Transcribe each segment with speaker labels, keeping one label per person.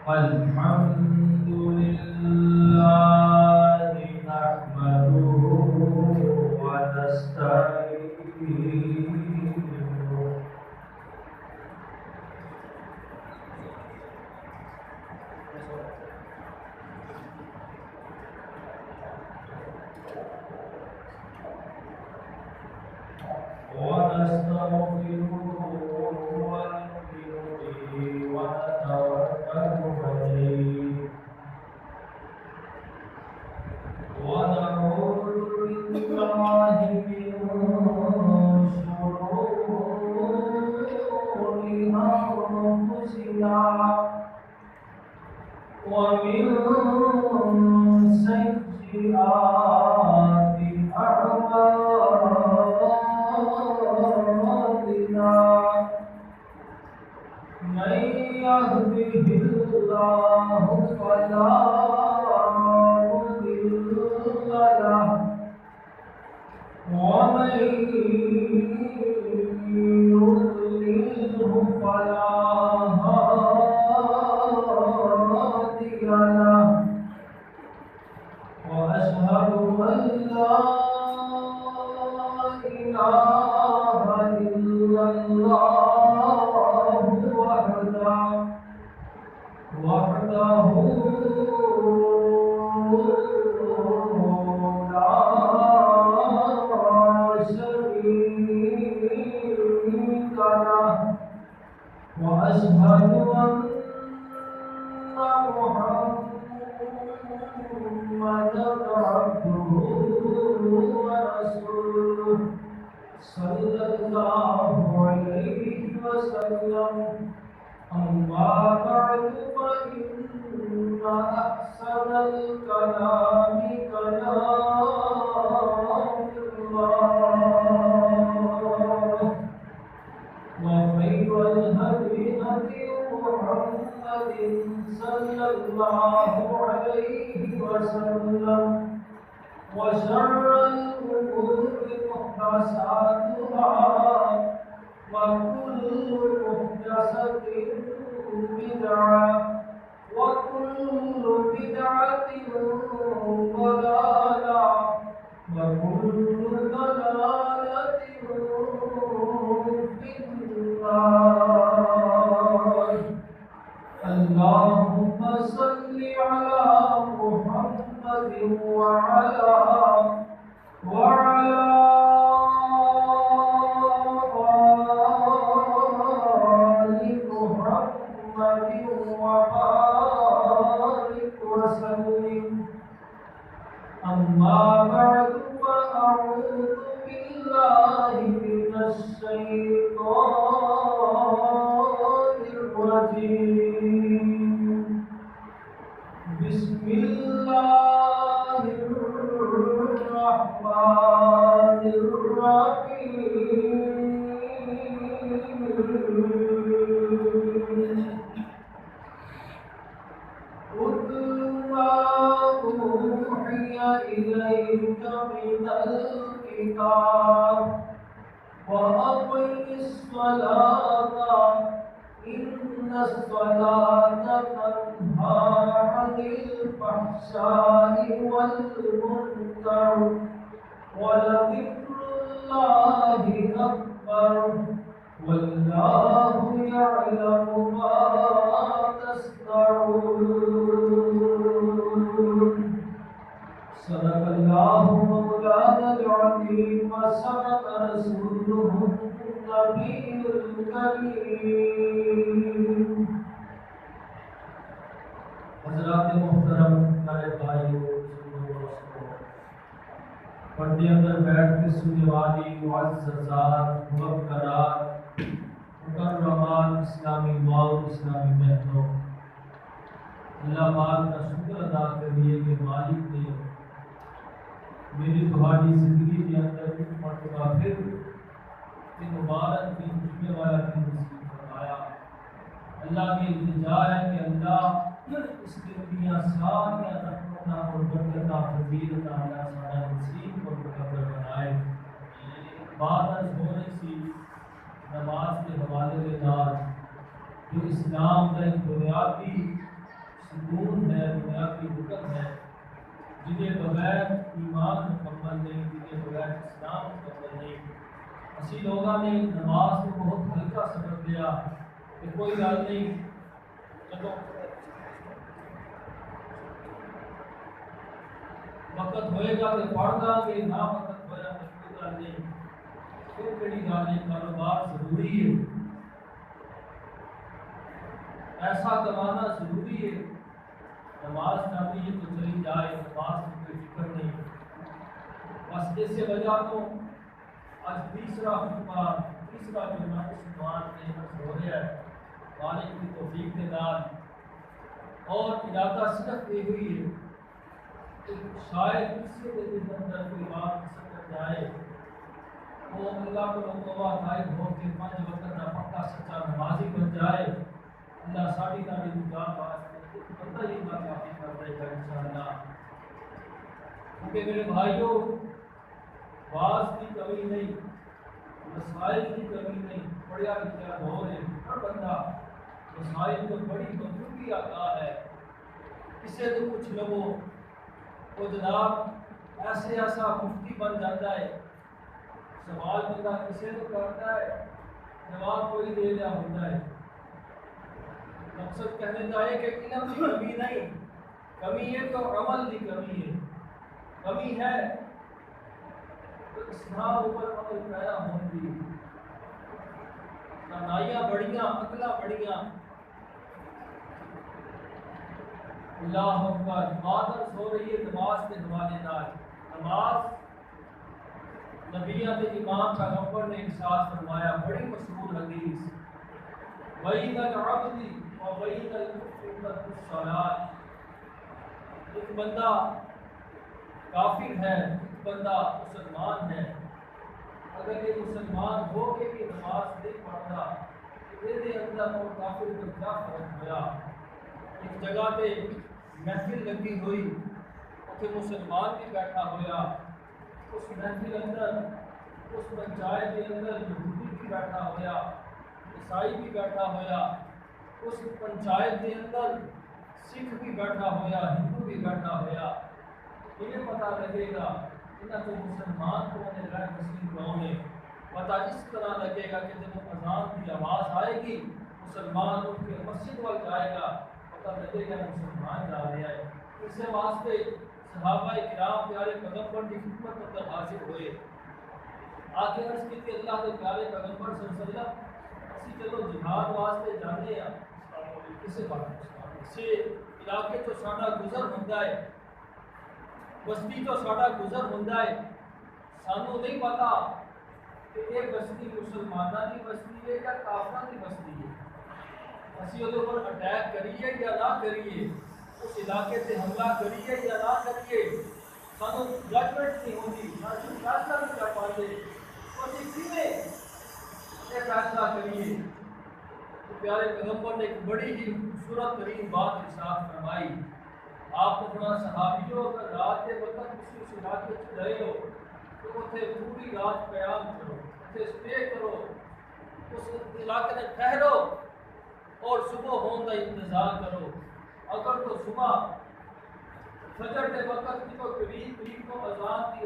Speaker 1: الحمد لله نحمده ونستعينه ونستغفره ونؤمن به ونتوكل عليه ونعوذ بالله من شرور أنفسنا ومن سيئات أعمالنا من يهده الله فلا مضل له ومن يضلله فلا هادي له وأشهد أن لا إله إلا الله وحده لا شريك له وأشهد أن محمدا عبده ورسوله صلى الله عليه وسلم أما بعد فإن أحسن الكلام كلام الله وخير الهدي هدي محمد صلى الله عليه وسلم وشر الأمور محدثاتها وكل محدثة بدعة وكل بدعة ضلالة وكل ضلالة في النار. اللهم صل على محمد وعلى آل محمد وبارك وسلم. أما بعد فأعوذ بالله من الشيطان الرجيم. بسم الله الرحمن الرحيم. اتل ما أوحي إليك من الكتاب وأقم الصلاة إن الصلاة تنهى عن الفحشاء والمنكر ولذكر الله أكبر والله يعلم ما تصنعون. صدق الله مولانا العظيم وصدق رسوله النبي الكريم. حضرات محترم پیارے بھائیو پردے اندر بیٹھ کے سننے والی معززات موقرات مکرمات اسلامی ماؤں اسلامی بہنوں، اللہ پاک کا شکر ادا کریے کہ مالک نے میری تمہاری زندگی کے اندر ایک مرتبہ پھر یہ مبارک دن جمعے والا دن نصیب فرمایا. اللہ کی التجا ہے کہ اللہ اس دن کی ساری رحمتیں اور برکتیں فضیلتیں اللہ سارا نصیب اور مقدر بنائے. بات عرض ہو رہی تھی نماز کے حوالے کے ساتھ جو اسلام کا ایک بنیادی ستون ہے، بنیادی رکن ہے، جنہیں بغیر ایمان مکمل نہیں، جنہیں بغیر اسلام مکمل نہیں۔ اسی لوگوں نے نماز کو بہت ہلکا سبق لیا کہ کوئی گل نہیں، چلو وقت ہوئے گا کہ پڑھ گا گے، نہ وقت ہویا تو کوئی گل نہیں، پھر کہڑی گل ہے، کاروبار ضروری ہے، پیسہ کمانا ضروری ہے، نماز پڑھنی ہے تو چلی جائے، نماز کی کوئی فکر نہیں۔ بس اس وجہ تو آج تیسرا خطبہ، تیسرا جمعہ اس عنوان میں ہو رہا ہے، مالک کی توفیق کے نال، اور ارادہ صرف یہ ہوئی ہے کہ شاید کسی کے دل اندر کوئی بات سمجھ جائے، وہ اللہ کو توبہ طائب ہو کے 5 وقت کا پکا سچا نمازی بن جائے۔ اللہ ساری تاریخ جان واسطے بندہ یہ بات کافی کر دے گا انشاءاللہ۔ کیونکہ میرے بھائیوں، بعض کی کمی نہیں، مسائل کی کمی نہیں، پڑھیا لکھا ہو رہے ہر بندہ مسائل کو بڑی مضبوطی آتا ہے۔ کسے تو کچھ لوگوں وہ جناب ایسا مفتی بن جاتا ہے، سوال بندہ کسے تو کرتا ہے، جواب کوئی دے دیا ہوتا ہے۔ مقصد کہنے کا ہے کہ علم کی کمی نہیں، کمی ہے تو عمل کی کمی ہے، کمی ہے تو اسلام اوپر عمل پیدا ہوتی، دانائیاں بڑیاں، عقلاں بڑیاں۔ اللہ اکبر، عبادت ہو رہی ہے نماز کے حوالے نال۔ نماز نبیوں کے امام پیغمبر نے ارشاد فرمایا، بڑی مشہور حدیث، بین العبد و بین الکفر ترک الصلاۃ۔ ایک بندہ کافر ہے، ایک بندہ مسلمان ہے، اگر یہ مسلمان ہو کے بھی نماز نہیں پڑھتا تو یہ اندر اور کافر کو کیا فرق ہوا۔ ایک جگہ پہ محفل لگی ہوئی، اتنے مسلمان بھی بیٹھا ہوا، اس محفل اندر، اس پنچایت کے اندر یہودی بھی بیٹھا ہوا، عیسائی بھی بیٹھا ہوا، اس پنچایت کے اندر سکھ بھی بیٹھا ہوا، ہندو بھی بیٹھا ہوا۔ یہ پتہ لگے گا انہیں تو مسلمان کون ہے، غیر مسلم کون ہے، پتہ اس طرح لگے گا کہ جب اذان کی آواز آئے گی مسلمان اٹھ کے مسجد وال جائے گا، پتہ لگے گا مسلمان جا رہا ہے۔ اس واسطے صحابہ کرام پیارے پیغمبر کی خدمت اندر حاضر ہوئے، آگے عرض کی کہ اللہ کے پیارے پیغمبر صلی اللہ علیہ وسلم اسی چلو جہاد واسطے جانے ہیں، کسے بات سے علاقے تو ساڈا گزر ہوندا ہے، بستی تو ساڈا گزر ہوندا ہے، سانو نہیں پتا کہ یہ بستی مسلمانوں کی بستی ہے یا کافراں کی بستی ہے، اسی وہ پر اٹیک کریے یا نہ کریے، اس علاقے سے حملہ کریے یا نہ کریے، سانو ججمنٹ نہیں ہوتی، سانو فیصلہ نہیں کر پاتے، تو اسی کیویں یہ فیصلہ کریے۔ تو پیارے پیغمبر نے ایک بڑی ہی خوبصورت ترین بات ارشاد فرمائی، آپ اپنا صحابیوں اگر رات کے وقت کسی اس علاقے سے گئے ہو تو اتنے پوری رات قیام کرو، اتنے اسٹے کرو، اس علاقے میں ٹھہرو اور صبح ہون کا انتظار کرو۔ اگر تو صبح فجر کے وقت کی تو قریب کو اذان دی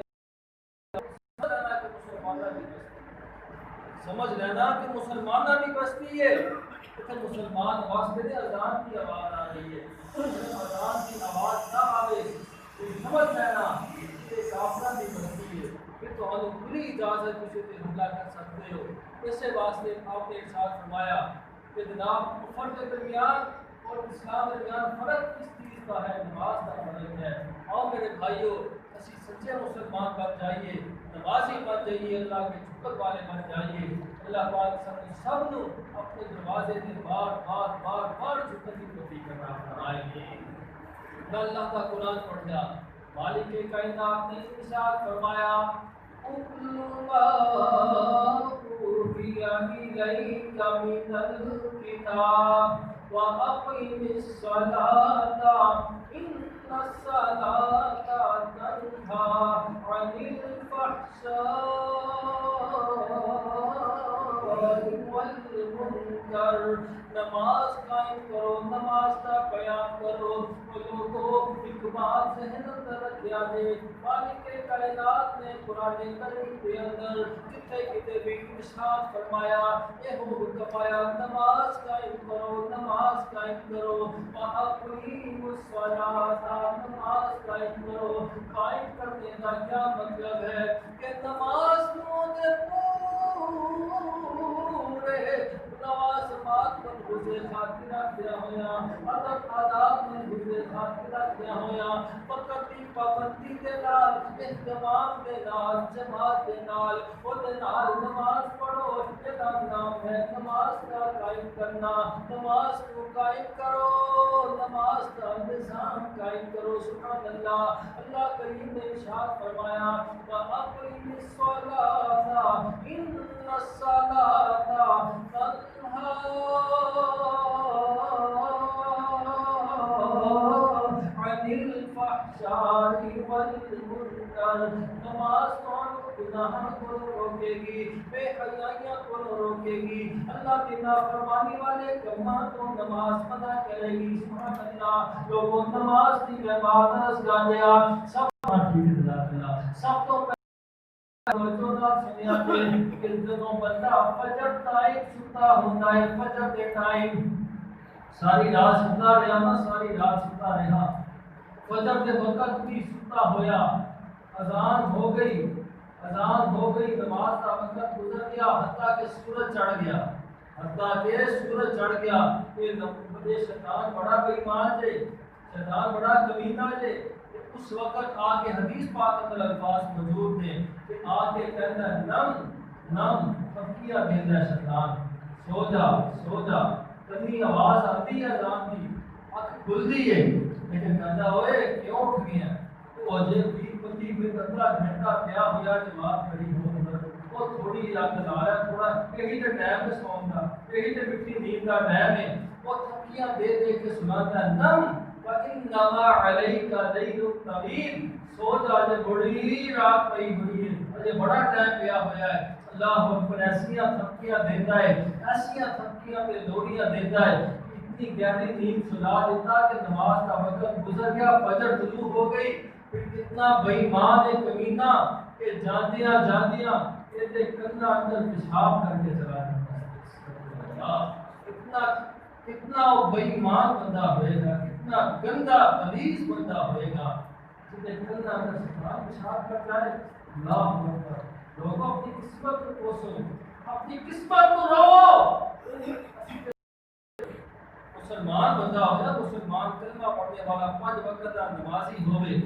Speaker 1: سمجھ لینا کہ مسلمانہ کی بستی ہے، اتنے مسلمان واسطے نے اذان کی آواز آ رہی ہے، اذان کی آواز نہ آوے تو سمجھ لینا کہ کافرہ کی بستی ہے، پھر تو ہم کھلی اجازت کسی پہ حملہ کر سکتے ہو۔ اس واسطے آپ نے ارشاد فرمایا کہ جناب کفر کے درمیان اور اسلام کے درمیان فرق کس چیز کا ہے؟ نماز کا فرق ہے۔ اور میرے بھائیوں، اسی سچے مسلمان بن جائیے، نمازی بن جائیے، اللہ کے شکر والے بن جائیے۔ اللہ پاک سب نو اپنے دروازے سے بار بار بار بار جھکنے کی توفیق عطا فرمائے گی۔ اللہ کا قرآن پڑھ جا، مالک کائنات نے ارشاد فرمایا، اتل ما اوحی الیک من الکتاب واقم الصلاۃ ان الصلاۃ تنہی عن الفحشاء والمنکر۔ نماز قائم کرو، نماز کا قیام کرو، بات ذہن اندر رکھیا جے مالک کائنات نے قرآن کریم کے اندر کتے کتے بھی ارشاد فرمایا یہ حکم آیا نماز قائم کرو نماز قائم کرو وَأَقِیمُوا الصَّلَاةَ نماز قائم کرو قائم کرنے کا کیا مطلب ہے کہ نماز دے پورے لوازمات پر گزے خاطرہ کیا ہویا ادب آداب میں گزے خاطرہ کیا ہویا وقت کی پابندی کے نال اہتمام کے نال جماعت کے نال وہ نال نماز پڑھو یہ نام ہے نماز کا قائم کرنا نماز کو قائم کرو نماز کا نظام قائم کرو سبحان اللہ اللہ کریم نے ارشاد فرمایا وَأَقِمِ الصَّلَاةَ إِنَّ الصَّلَاةَ تَنْهَىٰ عَنِ الْفَحْشَاءِ وَالْمُنكَرِ نماز کون گناہ کو روکے گی بے حیائیاں کو روکے گی اللہ کی نافرمانی والے کما تو نماز منع کرے گی سبحان اللہ لوگوں نماز کی عبادت کا دیا سب سب تو فجر ٹائم ستا ہوتا ہے فجر کے ٹائم ساری رات ستا رہا نا ساری رات ستا رہا فجر کے وقت بھی ستا ہویا اذان ہو گئی نماز کا وقت گزر گیا حتیٰ کہ سورج چڑھ گیا یہ شیطان بڑا بےایمان جے شیطان بڑا کمینہ جے اس وقت آ کے حدیث پاک اندر الفاظ موجود ہیں کہ آ کے کہتا ہے نم تھپکیاں دیتا ہے شیطان سو جا کنی آواز آتی ہے اذان کی اکھ کھلتی ہے لیکن کہتا ہوئے کیوں اٹھ گیا وہ جے 15 گھنٹہ کیا ہوا جماعت کھڑی ہو وہ تھوڑی یاد لا رہا ہے تھوڑا یہی تو ٹائم ہے سونے کا یہی تو مٹھی نیند کا ٹائم ہے وہ تھپکیاں دے کے سناتا ہے نم وَإِنَّمَا عَلَيْكَ لَيْلٌ طَوِيلٌ سو جا جے بڑی رات پئی ہوئی ہے اجے بڑا ٹائم پیا ہوا ہے اللہ اکبر ایسیاں تھپکیاں دیتا ہے ایسیاں تھپکیاں تے دوڑیاں دیتا ہے اتنی گہری نیند سلا دیتا کہ نماز کا وقت گزر گیا فجر طلوع ہو گئی پھر کتنا بے ایمان ہے کمینہ کہ جاندیاں یہ کنا اندر پیشاب کر کے چلا جاتا ہے کتنا بے ایمان بندہ ہوئے گا کتنا گندا غلیظ بندہ ہوئے گا جنہیں کنا اندر پیشاب کر جائے اللہ اکبر لوگوں اپنی قسمت کو کوسو اپنی قسمت کو رو مسلمان بندہ ہوئے مسلمان کلمہ پڑھنے والا 5 وقت کا نمازی ہوئے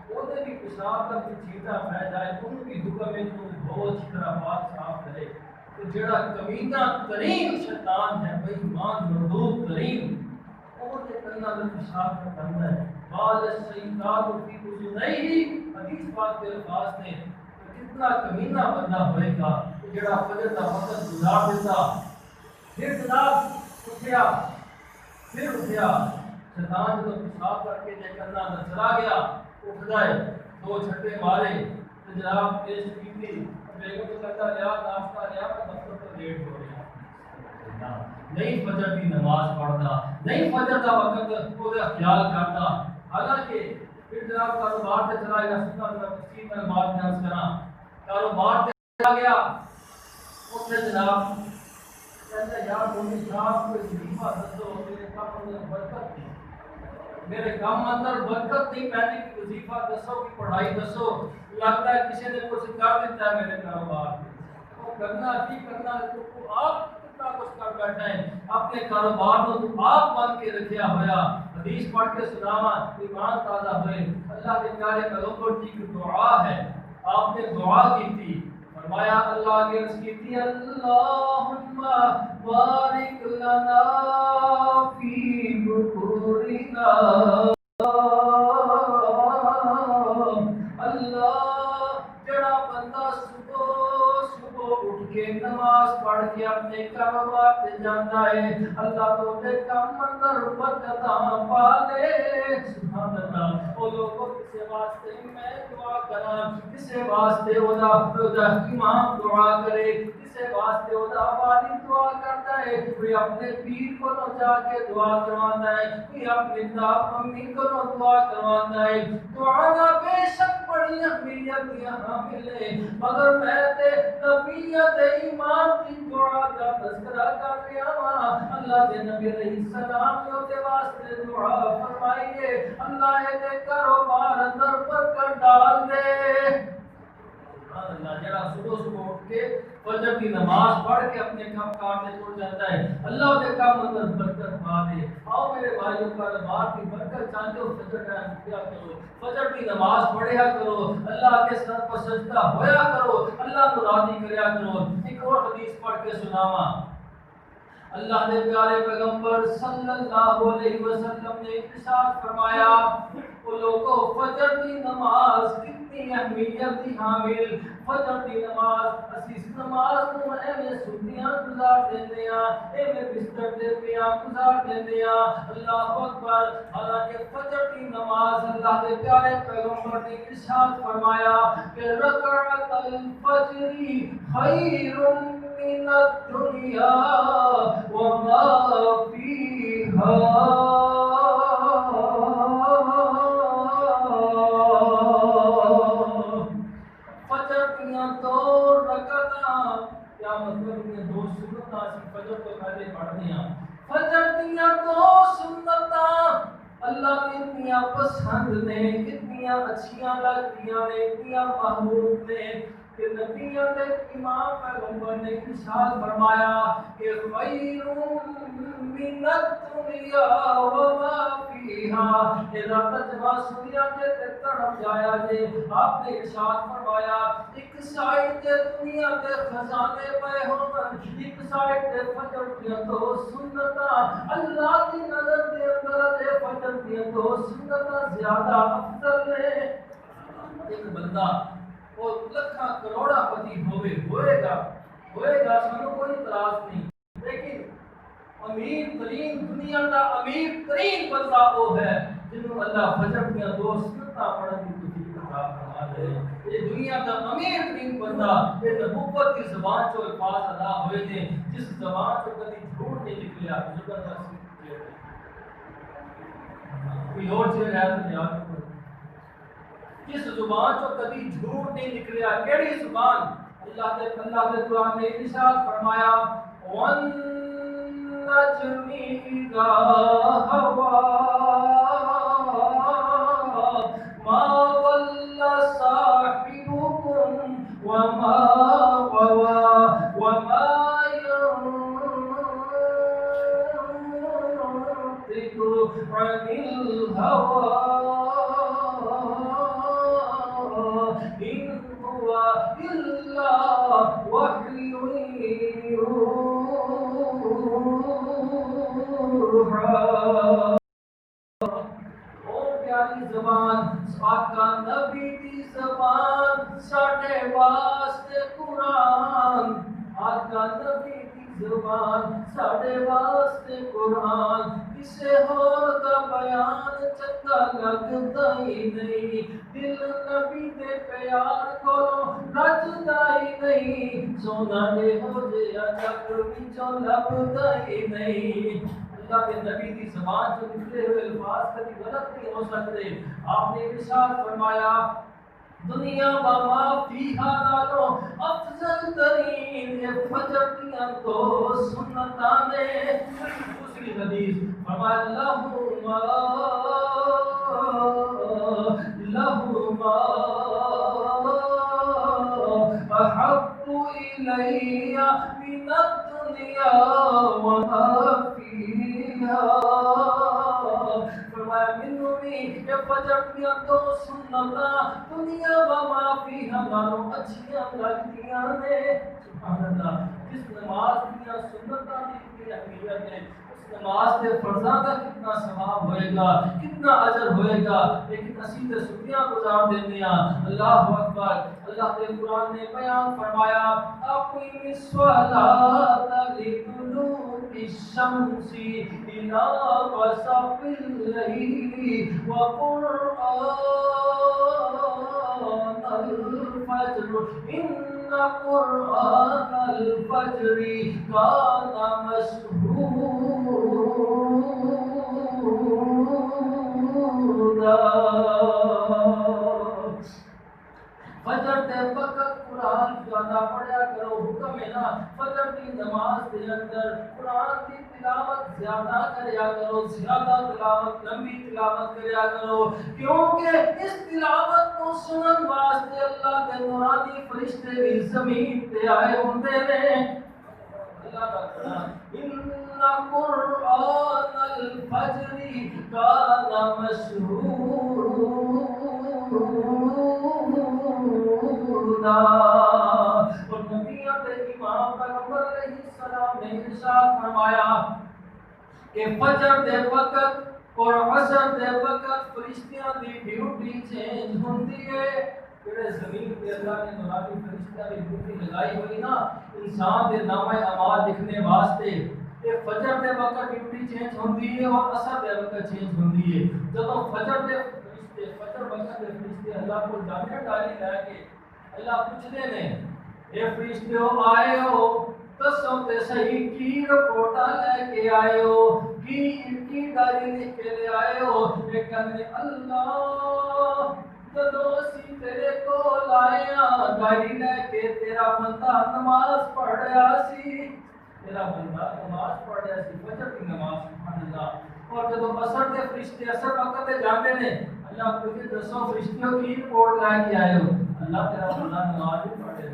Speaker 1: وہ بھی پیشاب کا چھینٹا پہ جائے ان کی حکم میں تو بہت طرح بات صاف کرے تو جڑا کمینہ ترین شیطان ہے بے ایمان مردود ترین وہ نے کلمہ میں پیشاب کا کرنا ہے بعض الشیطان کی اذنیہ حدیث پاک کے الفاظ نے کتنا کمینہ بندہ ہوئے گا جڑا فجر کا وقت گزار دیتا پھر جناب اٹھیا شیطان جب پیشاب کر کے جے کرنا چلا گیا اٹھ جائے 2 چھٹے مارے تو جناب پیش کی تھی بیگم تو کہتا لیا ناشتہ لیا میں دفتر پر لیٹ ہو رہا نہیں فجر کی نماز پڑھتا نہیں فجر کا وقت پورے خیال کرتا حالانکہ پھر جناب کاروبار سے چلا گیا سننا تفصیل میں بات درس کرا کاروبار سے چلا گیا اٹھے جناب کہتا یار مومن صاحب کوئی وظیفہ دسو میرے کام اندر برکت نہیں میرے کام اندر برکت نہیں پہلے کی وظیفہ دسو کی پڑھائی دسو لگتا ہے کسی نے کچھ کر دیتا ہے میرے کاروبار وہ کرنا تو آپ کتنا کچھ کر بیٹھے ہیں اپنے کاروبار کو تو آپ بن کے رکھیا ہوا حدیث پڑھ کے سناوا ایمان تازہ ہوئے اللہ کے پیارے پیغمبر کی ایک دعا ہے آپ نے دعا کی تھی فرمایا اللہ کے رس کی تھی اللہم بارک لنا فی بکورنا اللہ جڑا بندہ صبح اٹھ کے نماز پڑھ کے اپنے کاروبار سے جاتا ہے اللہ تو دے کام اندر برکتاں پا دے سبحان اللہ وہ لوگوں کسے واسطے میں دعا کراں کسے واسطے دا امام دعا کرے کسے واسطے دا والد دعا کرتا ہے کوئی اپنے پیر کو نہ جا کے دعا کرواتا ہے کوئی اپنے باپ امی کو نہ دعا کرواتا ہے دعا نہ بے شک بڑی اہمیت یہاں ملے مگر میں تے نبیت ایمان کی دعا کا تذکرہ کر رہا ہوں اللہ کے نبی علیہ السلام کے واسطے دعا فرمائیے اللہ دے کاروبار اندر برکت ڈال دے اللہ جڑا صبح صبح اٹھ کے فجر کی نماز پڑھ کے اپنے کام کام میں چھوڑ جاتا ہے اللہ کے کام اندر برکت پا دے آؤ میرے بھائیوں کاروبار کی برکت چاہتے ہو فجر ٹائم کیا کرو فجر کی نماز پڑھیا کرو اللہ کے سر پر سجدہ ہویا کرو اللہ کو راضی کریا کرو ایک اور حدیث پڑھ کے سناواں اللہ نے پیارے پیغمبر صلی اللہ علیہ وسلم نے ارشاد فرمایا وہ لوگوں فجر کی نماز کتنی اہمیت تھی حامل فجر کی نماز اسی اس نماز کو ایویں سنیاں گزار دیندے ہاں ایویں بستر تے پیاں گزار دیندے ہاں اللہ اکبر حالانکہ فجر کی نماز اللہ کے پیارے پیغمبر نے ارشاد فرمایا کہ رکعت الفجر خیر من الدنیا وما فيها فجر کیا تو رکعتاں کیا مطلب یہ دو سنتاں فجر تو پہلے پڑھنی ہیں فجر کیا تو سنتاں اللہ کی اتنی پسند نے اتنی اچھیاں لگتیاں نے اتنی محبوب نے کہ نبی کے امام پیغمبر نے ارشاد فرمایا کہ خیر من الدنیا وما فيها اذا تجمع سنیا کے طرف جایا جے آپ نے ارشاد فرمایا ایک سائیڈ تے دنیا کے خزانے پے ہون ایک سائیڈ تے فجر کی تو سنتاں اللہ کی نظر دے اندر دے فجر کی تو سنتاں زیادہ افضل نے ایک بندہ وہ لکھاں کروڑا پتی ہوئے گا سانو کوئی اعتراض نہیں لیکن امیر ترین دنیا کا امیر ترین بندہ وہ ہے جنہوں اللہ فجر کی دو سنتاں پڑھنے کی توفیق عطا فرما دے یہ دنیا کا امیر ترین بندہ یہ نبوت کی زبان چو الفاظ ادا ہوئے تھے جس زبان چو کبھی جھوٹ نہیں نکلیا کوئی اور چیز ہے تو یاد کرو جس زبان چو کبھی جھوٹ نہیں نکلیا کیڑی زبان اللہ کے قرآن نے ارشاد فرمایا وَالنَّجْمِ إِذَا هَوَىٰ مَا ضَلَّ صَاحِبُكُمْ وَمَا غَوَىٰ وَمَا يَنطِقُ عَنِ الْهَوَىٰ إِنْ هُوَ إِلَّا وَحْيٌ يُوحَىٰ پیاری زبان آقا نبی کی زبان ساڈے واسطے قرآن آقا نبی کی زبان ساڈے واسطے قرآن کسے ہور دا بیان چنگا لگدا ہی نہیں دل نبی دے پیار کو رجدا ہی نہیں سونا دے ہو جیا جگ وچوں لبدا ہی نہیں اللہ کے نبی کی زبان سے نکلے ہوئے الفاظ کبھی غلط نہیں ہو سکتے آپ نے ارشاد فرمایا دنیا و ما فیہا نالوں افضل ترین یہ فجر کیا تو سنتاں نے دوسری حدیث فرمایا لہما احب الی من الدنیا وما فیہا فرمایا منو بھی یہ فجر کیا تو سنتاں دنیا وما فیہا نالوں اچھیاں لگتیاں نے سبحان اللہ جس نماز کیا سنتاں کی اہمیت ہے نماز کے فرضاں کا کتنا ثواب ہوئے گا، کتنا اجر ہوئے گا، لیکن اسی تے چھٹیاں گزار دیندے ہیں۔ اللہ اکبر۔ اللہ کے قرآن نے بیان فرمایا اقیم الصلاۃ لدلوک الشمس الی غسق اللیل وقرآن الفجر ان قرآن الفجر کان مشہودا۔ فجر دے وقت قرآن زیادہ پڑھیا کرو، حکم ہے نا فجر کی نماز کے اندر قرآن کی تلاوت زیادہ کریا کرو، زیادہ تلاوت، لمبی تلاوت کریا کرو، کیونکہ اس تلاوت کو سنن واسطے اللہ کے نورانی فرشتے بھی زمین تے آئے ہوندے نے۔ اللہ کا قرآن ان قرآن الفجر کان مشہودا۔ اور نبیوں کے امام پیغمبر علیہ السلام نے ارشاد فرمایا کہ فجر دے وقت اور عصر دے وقت فرشتیاں دی ڈیوٹی چینج ہوندی ہے۔ جڑے زمین تے اللہ نے نورانی فرشتیاں دی ڈیوٹی لگائی ہوئی نا انسان دے نامہ اعمال لکھنے واسطے، یہ فجر دے وقت ڈیوٹی چینج ہوندی ہے اور عصر دے وقت چینج ہوندی ہے۔ جب فجر دے فرشتے فجر وقت دے فرشتے اللہ کو جامع ڈالی لے کے اللہ پوچھتے نے اے فرشتو آئے ہو دسو تے صحیح کی رپورٹاں لے کے آئے ہو، کی ڈائری لکھ کے لے آئے ہو؟ یہ کہنے اللہ جدو اسی تیرے کول آئے ہاں ڈائری لے کے تیرا بندہ نماز پڑھ رہا سی، تیرا بندہ نماز پڑھ رہا سی، فجر کی نماز سبحان اللہ۔ اور جدو عصر دے فرشتے عصر وقت تے جاندے نے اللہ پوچھے دسو فرشتوں کی رپورٹ لے کے آئے ہو؟ اللہ تیرا بندہ نماز بھی پڑھ رہا ہے۔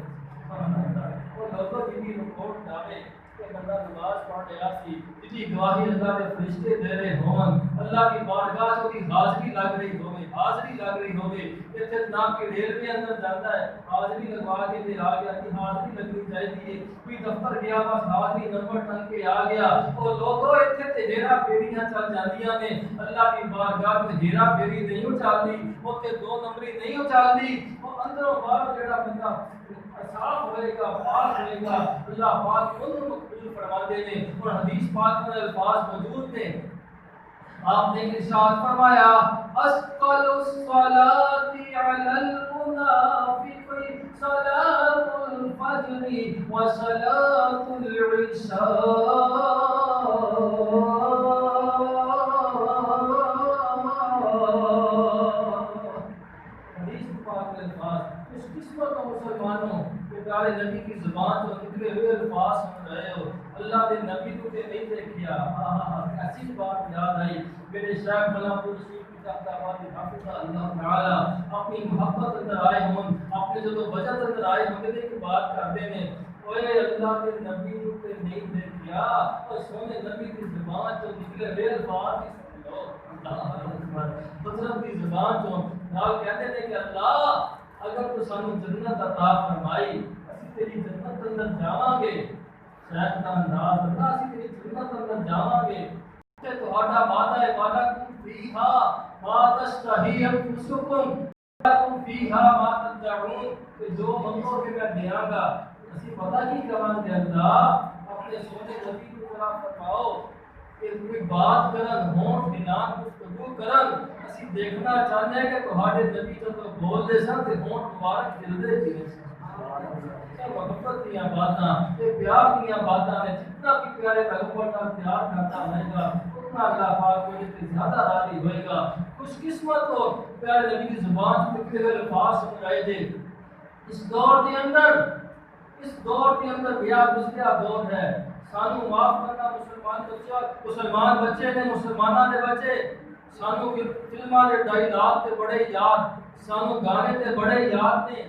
Speaker 1: وہ لوگوں کی رپورٹ جاوے کہ بندہ نماز پڑھ رہا سی، جی گواہی اللہ کے فرشتے دے رہے ہون، اللہ کی بارگاہ کی حاضری لگ رہی ہوگی، حاضری لگ رہی ہوگی۔ اتنے جناب کے ریلوے اندر جاتا ہے حاضری لگوا کے لے آ گیا کہ حاضری لگنی چاہیے، کوئی دفتر گیا بس حاضری نمبر ٹنگ کے آ گیا۔ اور لوگوں اتنے تے ہیرا پھیریاں چل جاندیاں نے، اللہ کی بارگاہ میں ہیرا پھیری نہیں چلتی، اتنے دو نمبری نہیں چلتی۔ وہ اندروں باہر جڑا بندہ صاف ہوئے گا، پاک ہوئے گا، اللہ پاک ان کو مقبول فرماتے ہیں۔ اور حدیث پاک میں الفاظ موجود ہیں، آپ نے ارشاد فرمایا اسقل الصلاۃ علی المنافق صلاۃ الفجر وصلاۃ العشاء۔ اس قسمت کا مسلمانوں کہ پیارے نبی کی زبان تو نکلے ہوئے الفاظ سن رہے ہو، اللہ کے نبی کو تے نہیں دیکھیا۔ ایسی بات یاد آئی میرے شیخ مولانا رسول کی آبادی حافظ اللہ تعالی اپنی محبت اندر آئے ہوں، اپنے جدو بجت اندر آئے ہوں کہ ایک بات کرتے ہیں اوے اللہ کے نبی کو تے نہیں دیکھیا، اور سونے نبی کی زبان تو نکلے ہوئے الفاظ ہی سن لو۔ اللہ اکبر۔ حضرت کی زبان تو نال کہتے ہیں کہ اللہ اگر تو سانو جنت عطا فرمائی اسی تیری جنت اندر جاواں گے، شاید کا انداز اللہ اسی تیری جنت اندر جاواں گے تے تہاڈا وعدہ ہے وعدہ کم فیہا ما تشتہی انفسکم لکم فیہا ما تدعون، کہ جو منگو گے میں دیاں گا۔ اسی پتہ کی کمان دے اللہ اپنے سونے نبی کو ذرا فرماؤ کہ کوئی بات کرن ہون دینان گفتگو کرن اسی دیکھنا چاہتے ہیں کہ تہاڈے نبی جب بول دے سن تے ہون مبارک ہلدے جی محبت دیاں باتاں تے پیار دیاں باتاں نے جتنا بھی پیارے پیغمبر کا پیار کرتا رہے گا اتنا اللہ پاک کو اس سے زیادہ راضی ہوئے گا۔ خوش قسمت ہو پیارے نبی کی زبان سے نکلے ہوئے الفاظ سن رہے تھے۔ اس دور کے اندر بیاہ گزریا دور ہے، سانو معاف کرنا مسلمان بچے نے مسلمانہ دے بچے، سانو فلماں دے ڈائلاگ تے بڑے یاد، سانو گانے تے بڑے یاد نے،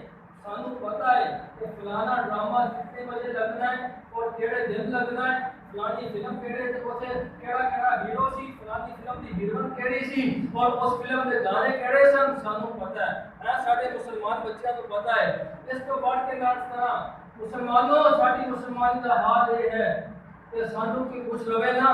Speaker 1: سانو پتہ ہے کہ فلانا ڈرامہ کتنے بجے لگنا ہے اور کیڑے دن لگنا ہے، فلانی فلم کیڑے تے اوتھے کیڑا ہیرو سی، فلانی فلم دی ہیروئن کیڑی سی اور اس فلم دے گانے کیڑے سن، سانو پتہ ہے ساڈے مسلمان بچیاں کو پتہ ہے۔ اس کو بڑھ کے گل کراں مسلمانوں، ساڈی مسلمانی دا حال یہ ہے کہ سانو کوئی کچھ لوے نا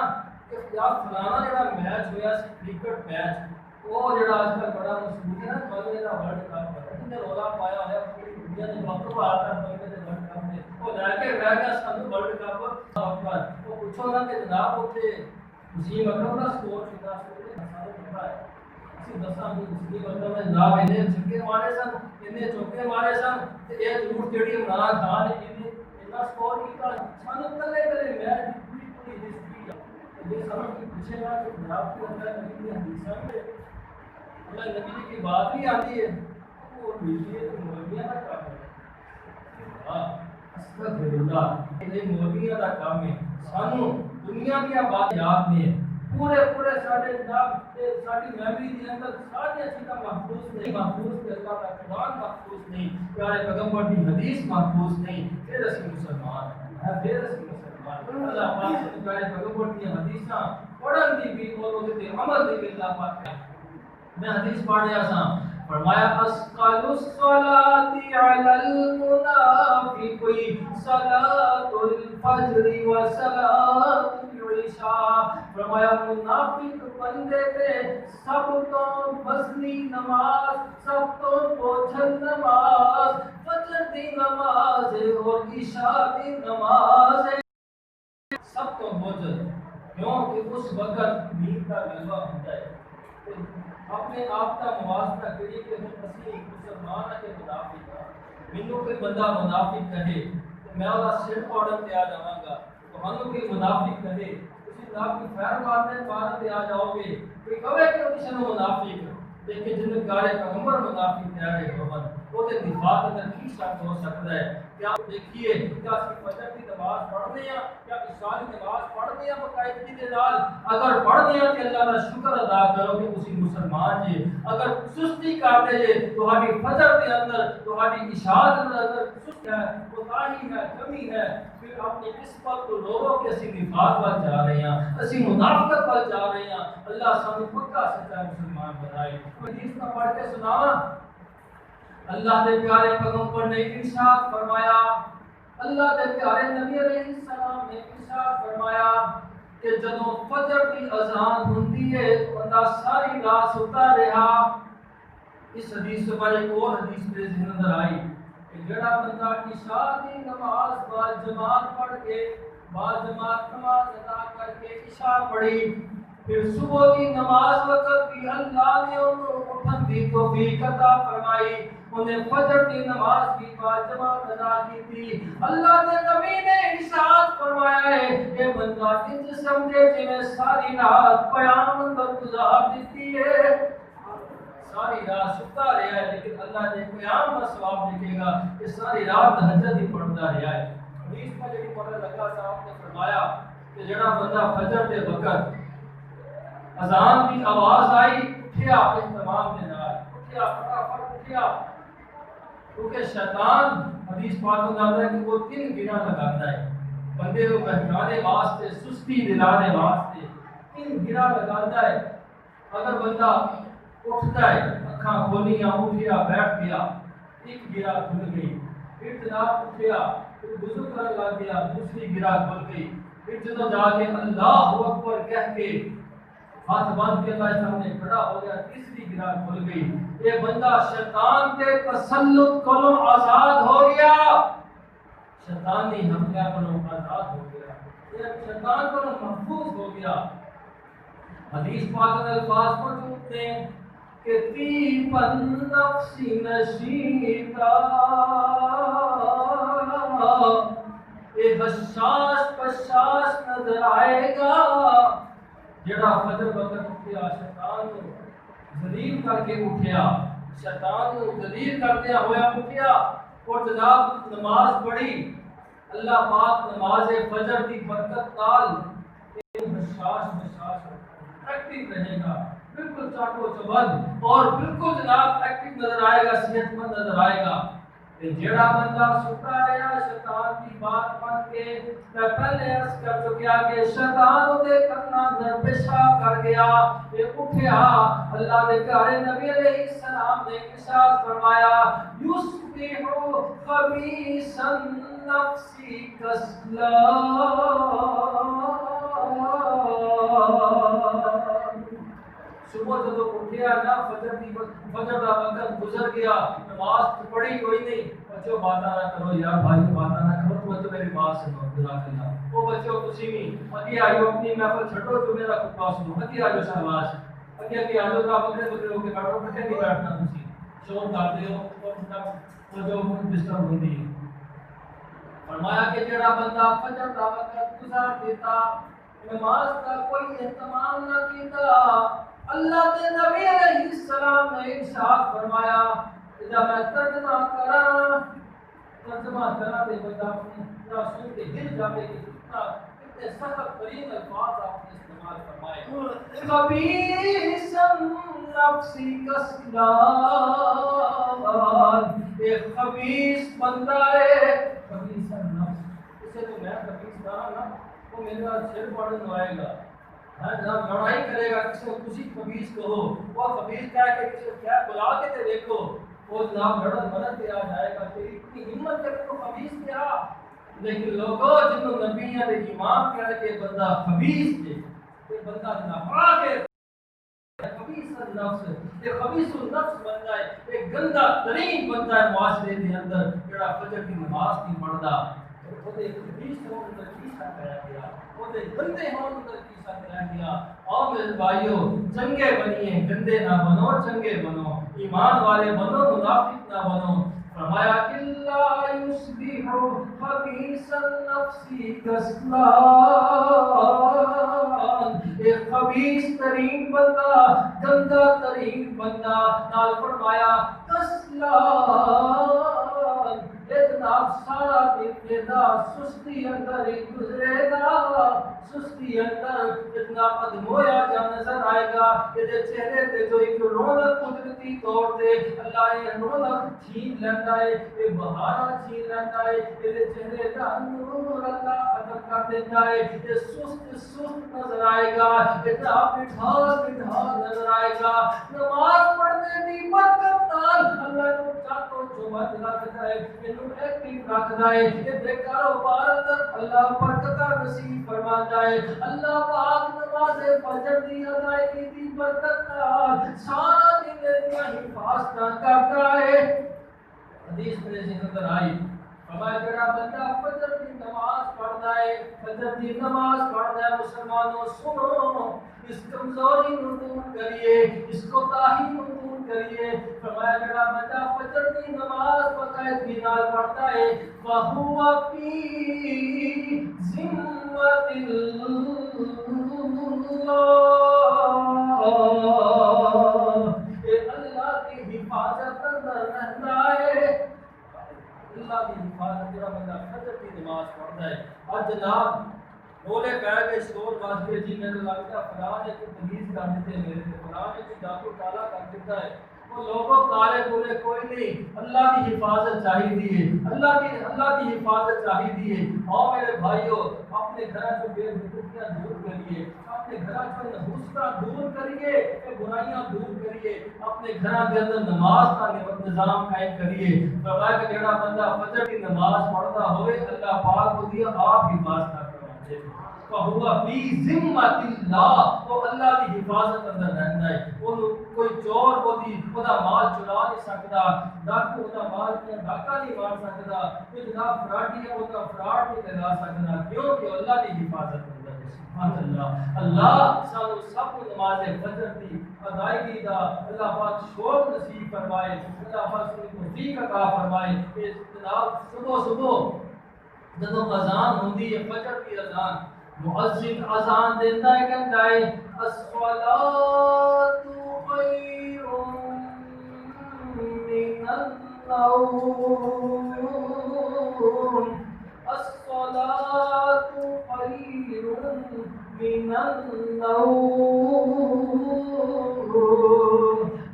Speaker 1: کہ فلانا جڑا میچ ہویا سی کرکٹ میچ وہ جڑا آج کل بڑا مشہور ہے نا بلکہ جڑا ورلڈ کپ ہے جن نے رولا پایا ہوا پوری دنیا کے وقت کو آتا ہے بلکہ ورلڈ کپ میں وہ لے کے رہ گیا سانو ورلڈ کپ اکبر وہ پوچھو نا کہ جناب اوتھے وسیم اکرم دا سکور کتنا سکور سارے پتہ ہے اسی دساں کہ وسیم اکرم نے جناب انہیں چھکے مارے سن انہیں چوکے مارے سن تے اے ضرور جڑی عمران خان نے اتنا سکور کیتا سانو کلے کلے میچ پوری پوری ہسٹری یہ سب کی پوچھے گا کہ جناب کے اندر نبی کی حدیثاں میں اللہ نبی کی بات بھی آتی ہے وہ ملتی ہے تو مولویاں کا کام ہے استغفر اللہ یہ مولویاں کا کام ہے سانو دنیا کی بات یاد نہیں ہے پورے ساڈے جناب تے ساڈی میموری دے اندر ساری چیزاں محفوظ تے اللہ کا قرآن محفوظ نہیں پیارے پیغمبر کی حدیث محفوظ نہیں پھر اسی مسلمان ہیں پھر اسی مسلمان اللہ پاک سے پیارے پیغمبر کی حدیثاں پڑھن دی بھی اور اس تے عمل دی بھی اللہ پاک میں حدیث پڑھ رہا تھا فرمایا اسقال الصلاۃ علی المنافق صلاۃ الفجر و صلاۃ العشاء فرمایا منافق بندے پہ سب تو وزنی نماز سب تو بوجھل نماز فجر دی نماز اور عشاء دی نماز سب تو بوجھل کیوں کہ اس وقت نیند کا غلبہ ہوتا ہے اپنے آپ کا موازنہ کریے کہ اسی مسلمان کے منافق کا مینوں کوئی بندہ منافق کہے تو میں اس سر پاڑن پہ آ جاواں گا تمہوں کوئی منافق کہے اسی جناب کی خیر بات پہ آ جاؤ گے کوئی کہے کہ کسی نے منافق لیکن جن گارے پیغمبر منافق کہہ رہے محمد وہ تے نفاق اندر کی شک ہو سکتا ہے کیا دیکھیے کیا اس کی فجر کی نماز پڑھنے ہیں کیا عشاء کی نماز پڑھنے ہیں باقاعدگی کے نال اگر پڑھنے ہیں تو اللہ کا شکر ادا کرو کہ تسی مسلمان جی اگر سستی کرتے جے تہاڈی فجر کے اندر تہاڈی عشاء کے اندر سست ہے کوتاہی ہے کمی ہے پھر اپنی نسبت کو لوگوں کے اسی نفاق پر جا رہے ہیں اسی منافقت پر جا رہے ہیں اللہ سانو پکا سچا مسلمان بنائے حدیث کا پڑھ کے سناواں اللہ دے پیارے پیغمبر نے ارشاد فرمایا اللہ دے پیارے نبی علیہ السلام نے ارشاد فرمایا کہ جدوں فجر کی اذان ہوندی ہے بندہ ساری رات ستا رہا اس حدیث سے بعد ایک اور حدیث میرے ذہن اندر آئی کہ جڑا بندہ عشاء کی نماز با جماعت پڑھ کے با جماعت نماز ادا کر کے عشاء پڑھی پھر صبح کی نماز وقت بھی اللہ نے انہوں اٹھن دی توفیق عطا فرمائی انہیں فجر کی نماز کی باجماعت ادا کی تھی اللہ نے نبی نے ارشاد فرمایا ہے کہ بندہ انج سمجھے جنہیں ساری رات قیام اندر گزار دیتی ہے ساری رات ستا رہا ہے لیکن اللہ نے قیام کا ثواب لکھے گا کہ ساری رات تہجد ہی پڑھتا رہا ہے حدیث میں جڑی پڑھنے لگا صاحب نے فرمایا کہ جڑا بندہ فجر کے وقت اذان کی آواز آئی اٹھیا اہتمام کے نال اٹھیا فٹافٹ اٹھیا کیونکہ شیطان حدیث پاک میں آتا ہے کہ وہ 3 گنا لگاتا ہے بندے کو بہکانے واسطے سستی دلانے واسطے 3 گنا لگاتا ہے اگر بندہ اٹھتا ہے اکھاں کھولیاں اٹھیا بیٹھ گیا 1 گرا کھل گئی پھر جناب اٹھیا پھر وضو کرنے لگ گیا دوسری گرا کھل گئی پھر جدوں جا کے اللہ اکبر کہہ کے ہاتھ باندھ کے اللہ سامنے کھڑا ہو گیا تیسری گرا کھل گئی یہ بندہ شیطان کے تسلط کو آزاد ہو گیا شیطانی حملے کو آزاد ہو گیا یہ شیطان کو محفوظ ہو گیا حدیث پاک میں الفاظ موجود ہیں کہ طیب النفس نشیطا یہ حساس پشاس نظر آئے گا جڑا فجر وقت اٹھیا شیطان کو ذلیل کر کے اٹھیا شیطان کو ذلیل کرتے ہوئے اٹھیا اور جناب نماز پڑھی اللہ پاک نماز فجر کی برکت نال حساس ایکٹیو رہے گا بالکل چاٹو چبند اور بالکل جناب ایکٹیو نظر آئے گا صحت مند نظر آئے گا جڑا بندہ ستا رہا شیطان کی بات مان کے میں پہلے عرض کر چکیا کہ شیطان دے کرنا اندر پیشاب کر گیا یہ اٹھیا اللہ دے پیارے نبی علیہ السلام نے ارشاد فرمایا یصبح خبیث النفس کسلا صبح جدو اٹھیا نا فجر دا وقت گزر گیا، نماز پڑھی کوئی نہیں، بچوں باتاں نہ کرو یار، بھائی باتاں نہ کرو، تو بچوں میری بات سنو جزاک اللہ، وہ بچوں تسی بھی اگے آئیو، اپنی محفل چھڈو جو میرا خطبہ سنو، اگے آئیو شاباش، اگے آئیو، تو آپ بکرے بکرے ہو کے بیٹھو، کٹھے نہیں بیٹھنا تسی، شور کرتے ہو وہ جو ڈسٹرب ہوندی ہے۔ فرمایا کہ جڑا بندہ فجر دا وقت گزار دیتا، نماز کا کوئی اہتمام نہ کیتا، اللہ کے نبی علیہ السلام نے ارشاد فرمایا، جب میں ترجمہ کرا تے بندہ پورا سن کے ہل جاوے کہ کتنے سخت ترین الفاظ آپ نے استعمال فرمائے، خبیث النفس کسلان، ایک خبیث بندہ ہے، خبیث النفس، اسے تو میں خبیث کہا نا، وہ میرا سر پڑھنے آئے گا، جناب لڑائی کرے گا، کسی کو کسی خبیث کہو، وہ خبیث کہہ کے کسی کو کیا بلا کے تے دیکھو، وہ جناب لڑن مدد پہ آ جائے گا، تیری اتنی ہمت ہے کہ تو خبیث کیا، لیکن لوگوں جنہوں نبیوں نے امام کہہ کے بندہ خبیث ہے، یہ بندہ نافاق ہے، خبیث النفس، یہ خبیث النفس بندہ ہے، ایک گندا ترین بندہ ہے معاشرے کے اندر، جڑا فجر کی نماز نہیں پڑھتا، وہ ایک خبیث ہو اندر کی ساتھ رہ گیا، وہ گندے ہو اندر کی ساتھ رہ گیا۔ اور میرے بھائیو چنگے بنیے، گندے نہ بنو، چنگے بنو، ایمان والے بنو، منافق نہ بنو۔ فرمایا الا یصبح خبیث النفس کسلان، ایک خبیث ترین بندہ، گندا ترین بندہ، نال فرمایا کسلان، جناب سارا دن سستی اندر ہی گزرے گا، سستی اندر جناب ادمویا جا نظر آئے گا، یہ چہرے تے جو ایک رونق قدرتی طور تے اللہ یہ رونق چھین لینا ہے، یہ بہارا چھین لینا ہے، یہ چہرے کا نور اللہ ختم کر دیتا ہے، یہ سست سست نظر آئے گا، یہ آپ بٹھا بٹھا نظر آئے گا۔ نماز پڑھنے کی برکت نال اللہ کو چاہتو جو مت رکھتا ہے، انہوں ایکٹیو رکھتا ہے، یہ بے کاروبار اندر اللہ برکتہ نصیب فرماتا ہے۔ اللہ پاک نماز فجر دی ادائیگی دی برکت نال سارا دن دنیا حفاظت کرتا ہے۔ حدیث میں سے نظر آئی، فرمایا جڑا بندہ فجر کی نماز پڑھتا ہے، فجر کی نماز پڑھتا ہے، مسلمانوں سنو، اس کمزوری کو دور کریے، اس کوتاہی کو دور کریے۔ فرمایا جڑا بندہ فجر کی نماز باقاعدگی نال پڑھتا ہے، فَهُوَ فِي ذِمَّةِ اللَّهِ، اے اللہ کی حفاظت اندر رہتا ہے، اللہ کی حفاظت، جڑا بندہ فجر کی نماز پڑھتا ہے۔ اور جناب بولے کہہ کے شور باز کے جی میرے لگتا فلاں نے کوئی تمیز کر دیتے، میرے سے فلاں نے کوئی ڈاکو کالا کر دیتا ہے، وہ لوگوں کالے بولے کوئی نہیں، اللہ کی حفاظت چاہیے ہے، اللہ کی حفاظت چاہیے ہے۔ اور میرے بھائیو اپنے گھر سے بے وقوفیاں دور کریے، اپنے گھر سے نحوستہ دور کریے، برائیاں دور کریے، اپنے گھر کے اندر نماز کا نظام قائم کریے۔ فرمایا کہ جڑا بندہ فجر کی نماز پڑھتا ہوئے اللہ پاک کو دیا آپ حفاظت کرواتے ہیں، فہو فی ذمۃ اللہ، وہ اللہ کی حفاظت اندر رہتا ہے، کوئی چور خدا مال چرا نہیں سکتا، ڈاکو خدا مال ڈاکہ نہیں مار سکتا، کوئی جناب فراڈی ہے خدا فراڈ نہیں لگا سکتا، کیونکہ اللہ کی حفاظت اندر ہے۔ سبحان اللہ، اللہ سانو سب کو نماز فجر کی ادائیگی دا اللہ پاک شوق نصیب فرمائے، اللہ پاک سے توفیق عطا فرمائے کہ جناب صبح جب اذان ہوندی ہے فجر کی اذان، مؤذن اذان دیتا ہے کہتا ہے الصلاۃ خیر من النوم، الصلاۃ خیر من النوم،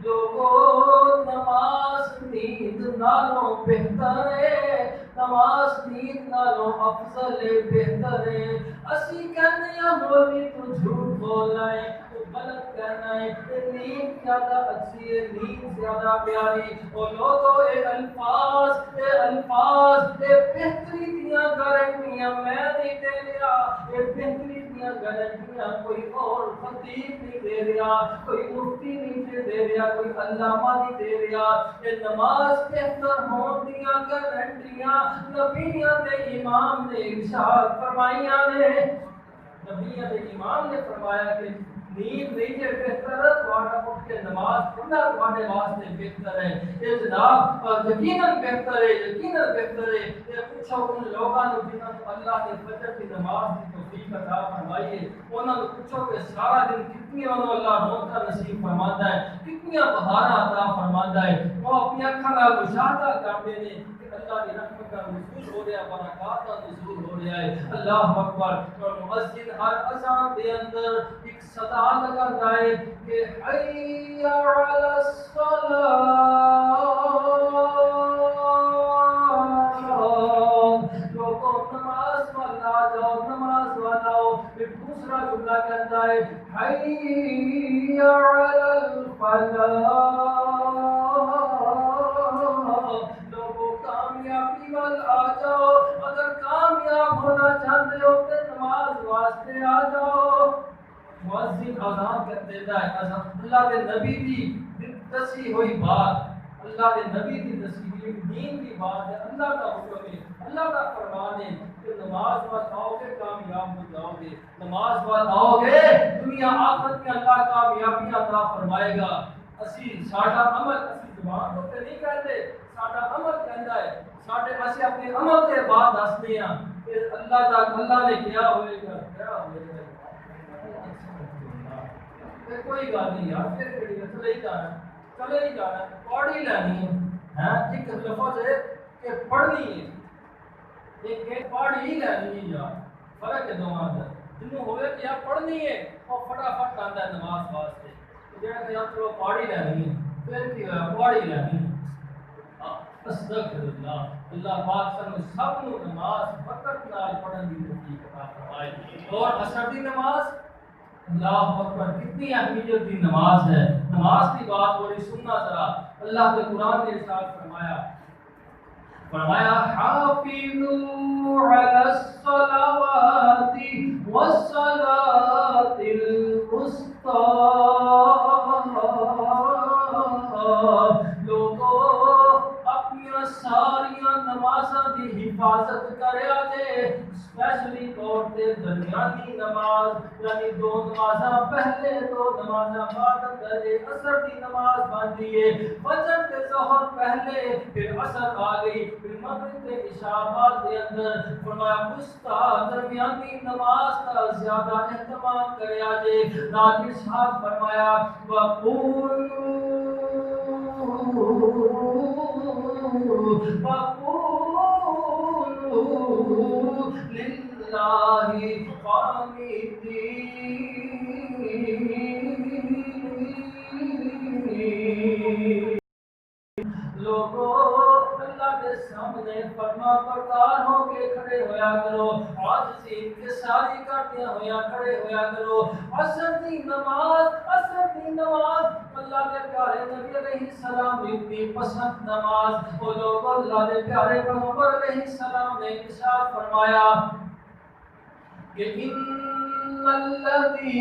Speaker 1: لوگوں نماز نیند نالوں بہتر ہے، نماز نیند نالوں افضل ہے، بہتر ہے۔ اسی کہنے ہیں مولوی تو جھوٹ بولنا ہے، تو غلط کہنا ہے، نیند زیادہ اچھی ہے، نیند زیادہ پیاری، اور لوگوں اے الفاظ بہتری دیاں گارنٹیاں میں نہیں دے رہا، یہ بہتری دیا گارنٹیاں کوئی اور خطیب نہیں دے رہا، کوئی مفتی نہیں دے رہا، کوئی علامہ نہیں دے رہا، یہ نماز بہتر ہون دیا گارنٹیاں نبیوں دے امام نے ارشاد فرمائیاں نے۔ نبیوں دے امام نے فرمایا کہ نیند نہیں ہے بہتر ہے، تمہارا اٹھ کے نماز پڑھنا تمہارے واسطے بہتر ہے۔ یہ جناب یقیناً بہتر ہے، یقیناً بہتر ہے۔ یہ پوچھو ان لوگوں نے جنہوں نے اللہ نے فجر کی نماز کی توفیق عطا فرمائی ہے، انہوں نے پوچھو کہ سارا دن کتنی انہوں اللہ روزہ نصیب فرماتا ہے، کتنی بہاریں عطا فرماتا ہے۔ وہ اپنی اکھاں نال مشاہدہ کرتے ہیں کہ اللہ کی رحمت کا نزول ہو رہا ہے، برکات کا نزول ہو رہا ہے۔ اللہ اکبر۔ اور مؤذن ہر اذان دے اندر ایک صدا لگاتا ہے کہ حی علی الصلاۃ، لوگوں نماز والا جاؤ، نماز والا آؤ۔ پھر دوسرا جملہ کہتا ہے حی علی الفلاح، لوگوں کامیابی وال آ جاؤ، اگر کامیاب ہونا چاہتے ہو تو نماز واسطے آ جاؤ۔ مؤذن اذان کر دیتا ہے، اللہ کے نبی کی دسی ہوئی بات، اللہ کے نبی کی دسی ہوئی دین کی بات ہے، اللہ کا حکم ہے، اللہ کا فرمان ہے کہ نماز وقت آؤ گے کامیاب ہو جاؤ گے، نماز وقت آؤ گے دنیا آخرت میں اللہ کامیابی عطا فرمائے گا۔ اسی ساڈا عمل اسی زبان تو نہیں کہتے، ساڈا عمل کہتا ہے، ساڈے اسی اپنے عمل کے بعد دستے ہیں کہ اللہ نے کیا ہوئے گا، کیا ہوئے گا۔ کوئی گل نہیں یار، پھر چلے ہی جانا، چلے ہی جانا، پڑھ ہی لینی ہے۔ ایک لفظ ہے کہ پڑھنی ہے، ایک پڑھ ہی لینی ہے یار، فرق ہے دونوں کا۔ جنوں ہوئے کہ یار پڑھنی ہے وہ فٹافٹ آتا ہے نماز واسطے، جہاں کہ یار چلو پڑھ ہی لینی ہے، پھر کی ہوا پڑھ ہی لینی ہے۔ استغفر اللہ، اللہ پاک سب نو نماز وقت نال پڑھن دی توفیق عطا فرمائے۔ اور عصر دی نماز، اللہ اکبر، کتنی اہمیت کی نماز ہے۔ نماز کی بات بڑی سننا ذرا، اللہ کے قرآن نے ارشاد فرمایا حافظوا علی الصلوات والصلاۃ الوسطی، لوگوں اپنی ساری نمازاں دی حفاظت کریا جے، اسپیشلی طور تے درمیانی نماز یعنی دو نمازاں پہلے، دو نمازاں بعد اندر عصر دی نماز باندھی ہے، فجر تے ظہر پہلے، پھر عصر آ گئی، پھر مغرب تے عشاء بعد دے اندر۔ فرمایا وسطی درمیانی نماز کا زیادہ اہتمام کریا جے۔ نال ارشاد فرمایا للہ قانتین، لوگوں اللہ کے سامنے فرما بردار ہو کے کھڑے ہویا کرو، آج سے انکساری کرتے ہویا کھڑے ہویا کرو۔ عصر دی نماز، عصر دی نماز اللہ کے پیارے نبی علیہ السلام نے اتنی پسند نماز، وہ لوگ اللہ کے پیارے پیغمبر علیہ السلام نے ارشاد فرمایا کہ ان الذی،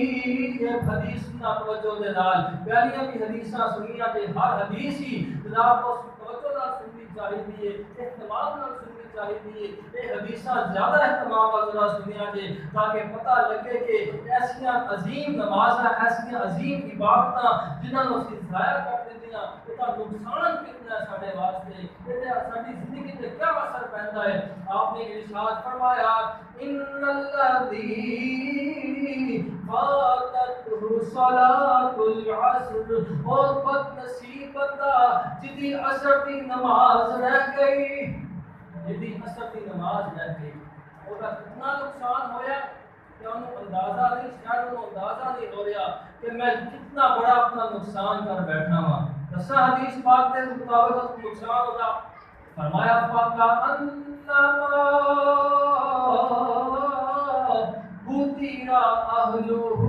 Speaker 1: یہ حدیث نہ توجہ دے نال، پہلیاں بھی حدیثاں سنیاں تے ہر حدیث ہی جناب کو توجہ نال سننی چاہیے، اہتمام نال سننی چاہیے، یہ حدیثاں زیادہ اہتمام نال سنیاں جے تاکہ پتہ لگے کہ ایسیاں عظیم نمازاں، ایسیاں عظیم عبادتاں جنہاں نوں اسی ضائع کر دیندیاں، اس کا نقصان کتنا ہے ساڈے واسطے، یہ ساری زندگی تے کیا اثر پیندا ہے۔ آپ نے ارشاد فرمایا ان الذی فاتتہ صلاۃ العصر، اور بد نصیب بندہ جدی عصر دی نماز رہ گئی، جدی عصر دی نماز رہ گئی، اس کا کتنا نقصان ہویا کہ انہوں اندازہ نہیں، شاید انہوں اندازہ نہیں ہو رہا کہ میں کتنا بڑا اپنا نقصان کر بیٹھا ہوں۔ دسا حدیث پاک کے مطابق نقصان ہوگا، فرمایا فاقا انما بُتِرَ أَهْلُهُ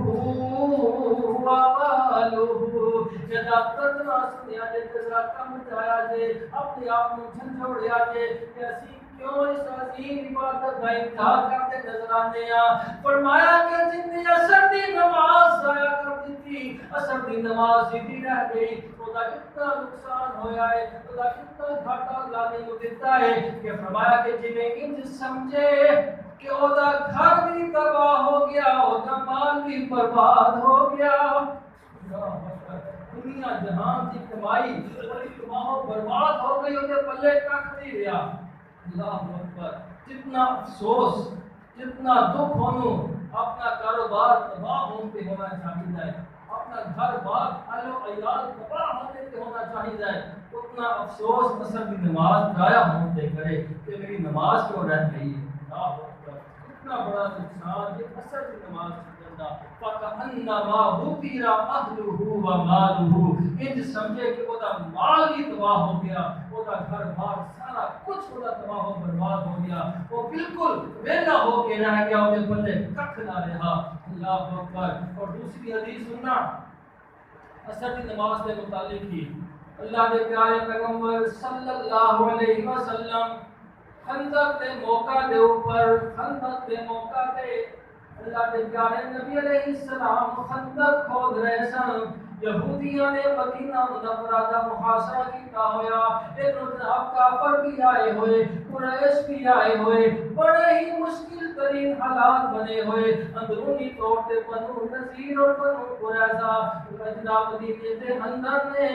Speaker 1: وَمَالُهُ، جدا پرتنا سنیا جے، جدا کم جایا جے، اپنے آپ کو جھنجھوڑیا جے کہ اسی کیوں اس عظیم عبادت کا انکار کرتے نظر آتے ہیں؟ فرمایا کہ جن نے اثر دی نماز ضائع کر دی تھی، اثر دی نماز سیدھی رہ گئی، خدا کتنا نقصان ہویا ہے، خدا کتنا گھاٹا اللہ نے کو دیتا ہے کہ فرمایا کہ جنہیں انج سمجھے کہ او دا گھر بھی تباہ ہو گیا، او دا مال بھی برباد ہو گیا۔ دنیا جہان کی کمائی بڑی تباہ و برباد ہو گئی، اسے پلے کھ نہیں رہا۔ اللہ اکبر، جتنا افسوس، جتنا دکھ ہونو، اپنا کاروبار تباہ ہونے پہ ہونا چاہیے، اپنا گھر بار اہل و عیال تباہ ہونے پہ ہونا چاہیے، اتنا افسوس اثر کی نماز ضائع ہونے کرے کہ میری نماز کیوں رہ گئی ہے۔ اللہ اکبر، اتنا بڑا نقصان یہ اثر کی نماز فَكَأَنَّمَا غُفِرَ أَهْلُهُ وَمَالُهُ، انج سمجھے کہ وہ مال ہی تباہ ہو گیا، وہ گھر بار سارا کچھ وہ تباہ و برباد ہو گیا، وہ بالکل ویلا ہو کے رہ گیا، وہ بندے کھ نہ رہا۔ اللہ اکبر۔ اور دوسری حدیث سننا اثر کی نماز کے متعلق ہی، اللہ کے پیارے پیغمبر صلی اللہ علیہ وسلم خندق کے موقع کے اوپر، خندق کے موقع پہ اللہ کے پیارے نبی علیہ السلام خندق کھود رہے سن۔ یہودیاں نے مدینہ منورہ کا محاصرہ کیتا ہویا، ایک جناب کافر بھی آئے ہوئے، قریش بھی آئے ہوئے، بڑے ہی مشکل ترین حالات بنے ہوئے، اندرونی طور پہ بنو نذیر اور بنو قریظہ جناب مدینے کے اندر نے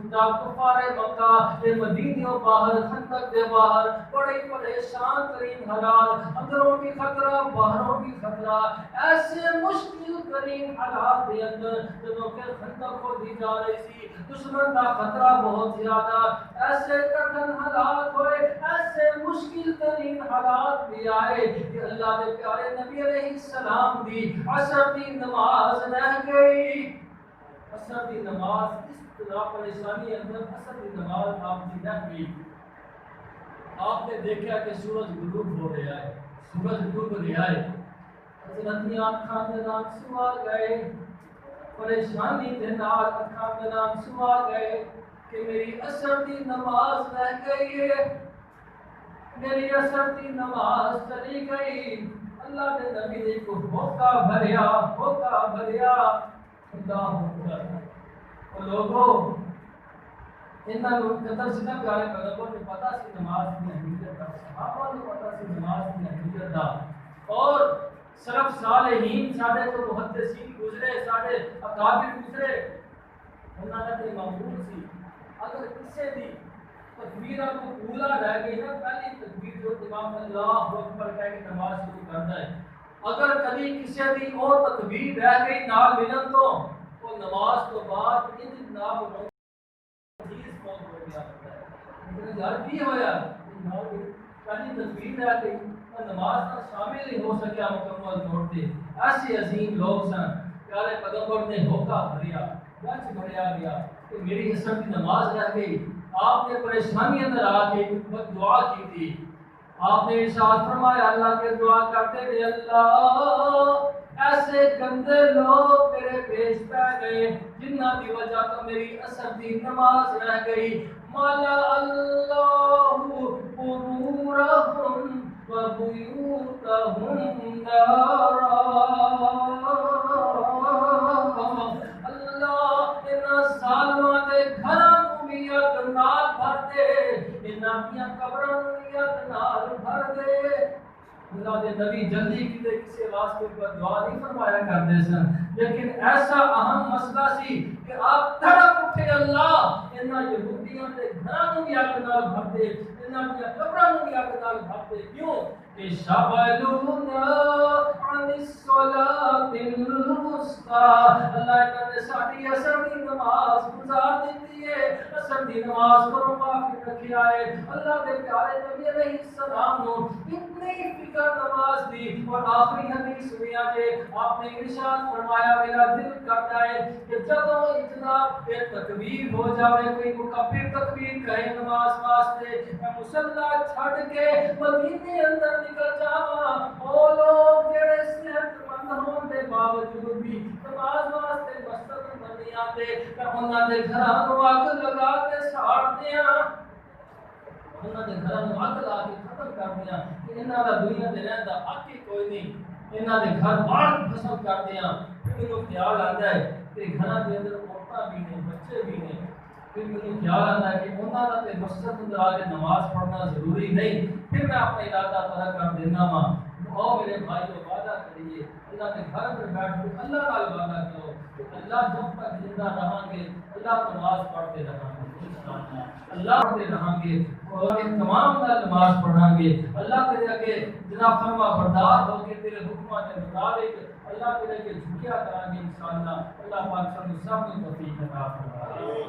Speaker 1: کفار مکہ مدینوں باہر خندق کے باہر بڑے پریشان ترین حالات، اندروں بھی خطرہ باہروں بھی خطرہ، ایسے مشکل ترین حالات کے اندر جب کہ خندق کو دی جا رہی تھی، دشمن کا خطرہ بہت زیادہ، ایسے کٹھن حالات ہوئے، ایسے مشکل ترین حالات بھی آئے کہ اللہ کے پیارے نبی علیہ السلام دی عصر کی نماز رہ گئی۔ عصر کی نماز اس طرح پریشانی اندر عصر کی نماز آپ کی رہ گئی۔ آپ نے دیکھا کہ سورج غروب ہو رہا ہے، سورج ڈوب رہا ہے، حضرت آنکھاں دے نام سوا گئے، پریشانی دے نال آنکھاں دے نام سوا گئے کہ میری عصر کی نماز رہ گئی ہے، میری عصر کی نماز چلی گئی۔ اللہ کے نبی نے کو ہوکا بھریا، ہوکا بھریا۔ اللہ اکبر۔ اور لوگوں انہاں لوگ قدر سے نہ پیارے پیغمبر نے پتا سی نماز کی اہمیت کا، صحابہ نے پتا سی نماز کی اہمیت کا، اور صرف صالحین ساڈے جو محدثین گزرے، ساڈے اکابر گزرے، انہاں نے معمول سی اگر کسے دی تکبیرہ کو اولا رہ گئی نا، پہلی تکبیر جو امام اللہ اکبر کہہ کے نماز شروع کرتا ہے، اگر کبھی کسی دی اور تکبیر رہ گئی نال ملن تو وہ نماز تو بعد ان جناب حدیث کون ہو گیا ہوتا ہے، لیکن یار بھی ہویا پہلی تکبیر رہ گئی اور نماز کا شامل نہیں ہو سکیا مکمل طور پہ۔ ایسے عظیم لوگ سن، پیارے پیغمبر نے ہوکا بھریا، گچ بھریا گیا کہ میری عصر کی نماز رہ گئی۔ آپ نے پریشانی اندر آ کے دعا کی تھی، آپ نے ارشاد فرمایا اللہ کے دعا کرتے تھے، اللہ ایسے گندے لوگ میرے پیش پہ گئے جنہ کی وجہ تو میری عصر کی نماز رہ گئی، مالا اللہ قبورہم وبیوتہم نارا، اللہ انہاں ظالماں دے گھراں نوں بھی اگ نال بھر دے، انہاں دیاں قبراں نوں بھی اگ نال بھر دے۔ اللہ دے نبی جلدی کسی واسطے پر دعا نہیں فرمایا کرتے سن، لیکن ایسا اہم مسئلہ سی کہ آپ تڑپ اٹھے، اللہ انہاں یہودیاں دے گھراں نوں بھی اگ نال بھر دے، انہاں دیاں قبراں نوں بھی اگ نال بھر دے۔ کیوں کہ شغلونا عن الصلاۃ الوسطی، اللہ انہاں نے ساڈی عصر دی نماز گزار دیتی ہے، عصر دی نماز کو غافل رکھیا ہے۔ اللہ دے پیارے نبی علیہ السلام نو اتنی فکر نماز دی، اور آخری حدیث سنیا جے آپ نے ارشاد فرمایا میرا دل کرتا ہے کہ جدوں اتنا بے تکبیر ہو جاوے، کوئی مکبر تکبیر کہے نماز واسطے، میں مصلی چھڈ کے مدینے اندر نکل جاواں، او لوگ جڑے صحت مند ہون دے باوجود بھی نماز واسطے مسجد اندر نہیں آتے، میں انہاں دے گھراں نوں اگ لگا کے ساڑ دیاں۔ انہاں دے گھراں نوں اگ لا کے ختم کر دیاں کہ انہاں دا دنیا دے رہن دا حق ہی کوئی نہیں، انہاں دے گھر بار فساد کر دیاں۔ پھر مینوں خیال آندا ہے کہ گھراں دے اندر عورتاں بھی نے، بچے بھی نے، پھر مجھے خیال آتا ہے کہ انہوں نے تے مسجد اندر آ کے نماز پڑھنا ضروری نہیں، پھر میں اپنا ارادہ طرح کر دینا وا آؤ میرے بھائی کو وعدہ کریے اللہ کے گھر میں بیٹھ کے اللہ کا وعدہ کرو کہ اللہ جب تک زندہ رہیں گے اللہ نماز پڑھتے رہیں گے انشاءاللہ، اللہ پڑھتے رہیں گے اور تمام نماز پڑھیں گے، اللہ تیرے آگے جناب فرما بردار ہو کے تیرے حکموں کے مطابق اللہ تیرے کے جھکیا کریں گے انشاءاللہ۔ اللہ پاک سب کو توفیق عطا فرمائے۔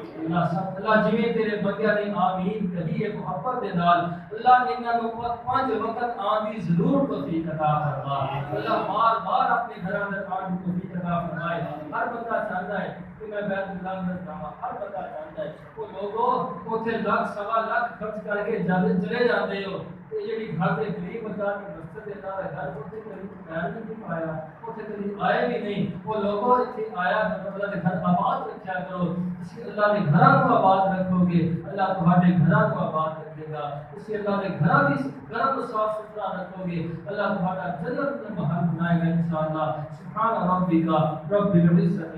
Speaker 1: اللہ جویں تیرے بندیاں نے آمین کہی ہے محبت دے نال، اللہ انہاں نوں پانچ وقت آمین ضرور توفیق عطا فرمائے۔ اللہ بار بار اپنے گھراں اندر آن کو توفیق عطا فرمائے۔ ہر بندہ چاہتا ہے کہ میں بیت اللہ میں جاواں، ہر بندہ چاہتا ہے وہ لوگوں اوتھے لاکھ سوا لاکھ خرچ کر کے چلے جاندے ہو تے جڑی گھر دے قریب بندہ کی مسجد دے نال گھر اوتھے قریب پیر نہیں پایا، اوتھے قریب آئے بھی نہیں، وہ لوگوں اتنے آیا اللہ کے گھر آباد رکھا کرو، اسی اللہ کے گھراں کو آباد رکھو گے اللہ تمہارے گھراں کو آباد رکھے گا، اسی اللہ کے گھراں کو صاف ستھرا رکھو گے اللہ تمہارا جنت میں محل بنائے گا انشاءاللہ۔ سبحان ربک رب العزت